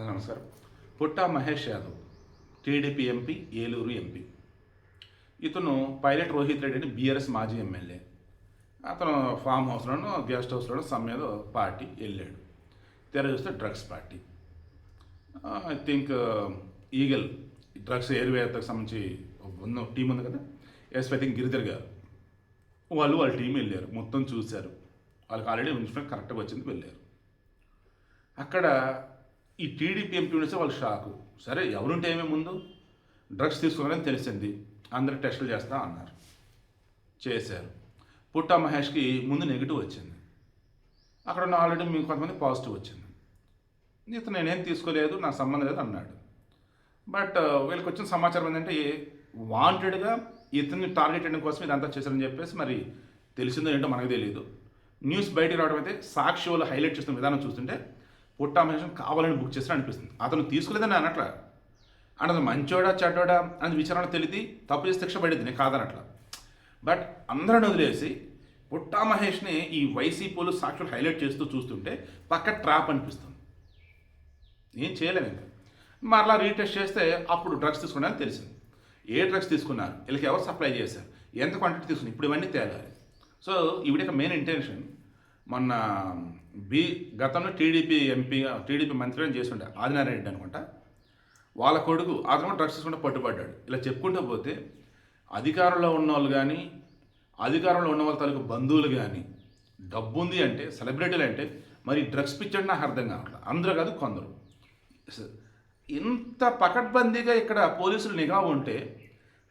నమస్కారం. Putta Mahesh Yadav TDP MP, Eluru MP. ఇతను pilot Rohit Reddy అని బీఆర్ఎస్ మాజీ ఎమ్మెల్యే. అతను ఫామ్ హౌస్లోనూ గెస్ట్ హౌస్లోనూ మీద పార్టీ వెళ్ళాడు. తెర చూస్తే drugs party. I think eagle drugs ఎయిర్వేర్కి సంబంధించి ఉన్న టీం ఉంది కదా, ఐ థింక్ గిరిధర్ గారు వాళ్ళ టీం వెళ్ళారు. మొత్తం చూశారు. వాళ్ళకి ఆల్రెడీ ఇన్ఫర్మేషన్ కరెక్ట్గా వచ్చింది, వెళ్ళారు. అక్కడ ఈ టీడీపీ ఎంపీ ఉంటే వాళ్ళు షాకు. సరే ఎవరుంటే ఏమేమి ముందు డ్రగ్స్ తీసుకున్నారని తెలిసింది, అందరు టెస్టులు చేస్తా అన్నారు, చేశారు. పుట్టా మహేష్కి ముందు నెగిటివ్ వచ్చింది, అక్కడ ఉన్న ఆల్రెడీ మీకు కొంతమంది పాజిటివ్ వచ్చింది. ఇతను నేనేం తీసుకోలేదు, నాకు సంబంధం లేదు అన్నాడు. బట్ వీళ్ళకి వచ్చిన సమాచారం ఏంటంటే వాంటెడ్గా ఇతన్ని టార్గెట్ చేయడం కోసం ఇదంతా చేశారని చెప్పేసి మరి తెలిసిందో ఏంటో మనకు తెలియదు. న్యూస్ బయటికి రావడం అయితే సాక్షి వాళ్ళు హైలైట్ చేస్తున్న విధానం చూస్తుంటే పుట్టా మహేష్ కావాలని బుక్ చేసిన అనిపిస్తుంది. అతను తీసుకోలేదని అనట్లా, అంటే అతను మంచోడా చెడ్డోడా అని విచారణ తెలియదు, తప్పు చేసి శిక్ష పడింది, నేను కాదనట్లా. బట్ అందరిని వదిలేసి పుట్టా మహేష్ని ఈ వైసీపీలు సాక్షులు హైలైట్ చేస్తూ చూస్తుంటే పక్క ట్రాప్ అనిపిస్తుంది. ఏం చేయలేము ఇంకా. మరలా రీటెస్ట్ చేస్తే అప్పుడు డ్రగ్స్ తీసుకున్నారని తెలిసింది. ఏ డ్రగ్స్ తీసుకున్నారు, వీళ్ళకి ఎవరు సప్లై చేశారు, ఎంత క్వాంటిటీ తీసుకున్నారు, ఇప్పుడు ఇవన్నీ తేలాలి. సో ఈవిడ మెయిన్ ఇంటెన్షన్ మొన్న గతంలో టీడీపీ ఎంపీ, టీడీపీ మంత్రి అని చేస్తుండే ఆదినారాయణ రెడ్డి అనుకుంటా, వాళ్ళ కొడుకు అతను డ్రగ్స్ తీసుకుంటే పట్టుబడ్డాడు. ఇలా చెప్పుకుంటూ పోతే అధికారంలో ఉన్న వాళ్ళు కానీ, అధికారంలో ఉన్న వాళ్ళ తాలూకు బంధువులు కానీ, డబ్బు ఉంది అంటే, సెలబ్రిటీలు అంటే మరి డ్రగ్స్ పిచ్చండి నాకు అర్థం కావట్లేదు. అందరూ కాదు, కొందరు. ఇంత పకడ్బందీగా ఇక్కడ పోలీసులు నిఘా ఉంటే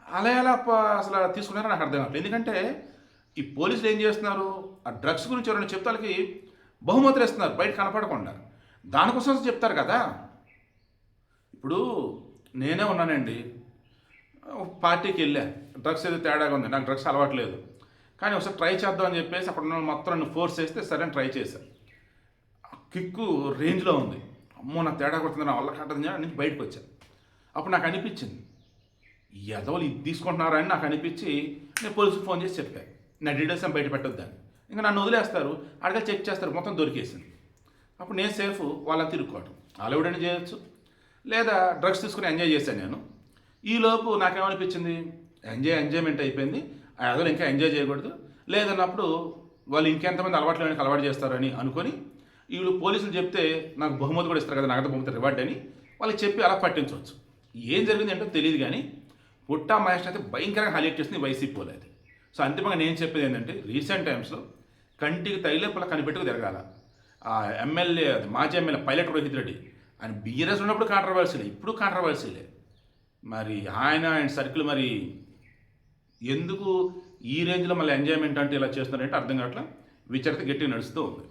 అలా ఎలా అసలు తీసుకున్నారో నాకు అర్థం కావట్లేదు. ఎందుకంటే ఈ పోలీసులు ఏం చేస్తున్నారు, ఆ డ్రగ్స్ గురించి ఎవరైనా చెప్తే వాళ్ళకి బహుమతులు ఇస్తున్నారు బయట కనపడకుండా. దానికోసం చెప్తారు కదా. ఇప్పుడు నేనే ఉన్నానండి, పార్టీకి వెళ్ళా, డ్రగ్స్ ఏదో తేడాగా ఉంది, నాకు డ్రగ్స్ అలవాట్లేదు, కానీ ఒకసారి ట్రై చేద్దాం అని చెప్పేసి అక్కడ ఉన్న మొత్తం నన్ను ఫోర్స్ చేస్తే సరే ట్రై చేశాను. కిక్కు రేంజ్లో ఉంది, అమ్మో నాకు తేడా కొడుతుంది, నా వల్ల కట్టదని నుంచి బయటకు వచ్చాను. అప్పుడు నాకు అనిపించింది ఎదవలు ఇది తీసుకుంటున్నారా అని నాకు అనిపించి నేను పోలీసుకు ఫోన్ చేసి చెప్పాను, నా డీటెయిల్స్ బయట పెట్టొద్దని. ఇంకా నన్ను వదిలేస్తారు, అడగా చెక్ చేస్తారు, మొత్తం దొరికేసింది. అప్పుడు నేను సేఫ్, వాళ్ళని తిరుక్కోవటం వాళ్ళు ఎవడైనా చేయొచ్చు, లేదా డ్రగ్స్ తీసుకుని ఎంజాయ్ చేశాను నేను. ఈలోపు నాకేమనిపించింది, ఎంజాయ్మెంట్ అయిపోయింది, ఆ ఎదలు ఇంకా ఎంజాయ్ చేయకూడదు, లేదన్నప్పుడు వాళ్ళు ఇంకెంతమంది అలవాటు చేస్తారని అనుకొని వీళ్ళు పోలీసులు చెప్తే నాకు బహుమతి కూడా ఇస్తారు కదా, నగదు బహుమతి రివార్డ్ అని వాళ్ళకి చెప్పి అలా పట్టించవచ్చు. ఏం జరిగింది ఏంటో తెలియదు, కానీ పుట్టా మహేష్ అయితే భయంకరంగా హైలైట్ చేస్తుంది వైసీపీ వాళ్ళు అది. సో అంతిమంగా నేను చెప్పేది ఏంటంటే రీసెంట్ టైమ్స్లో కంటికి తైలేపులా కనిపెట్టుకు తిరగాల. ఆ ఎమ్మెల్యే, మాజీ ఎమ్మెల్యే పైలట్ రోహిత్ రెడ్డి, ఆయన బీఆర్ఎస్ ఉన్నప్పుడు కాంట్రవర్సీలే, ఇప్పుడు కాంట్రవర్సీలే. మరి ఆయన సర్కిల్ మరి ఎందుకు ఈ రేంజ్లో మళ్ళీ ఎంజాయ్మెంట్ అంటే ఇలా చేస్తున్నారంటే అర్థం కావట్లా. విచారణ గట్టిగా నడుస్తూ ఉంది.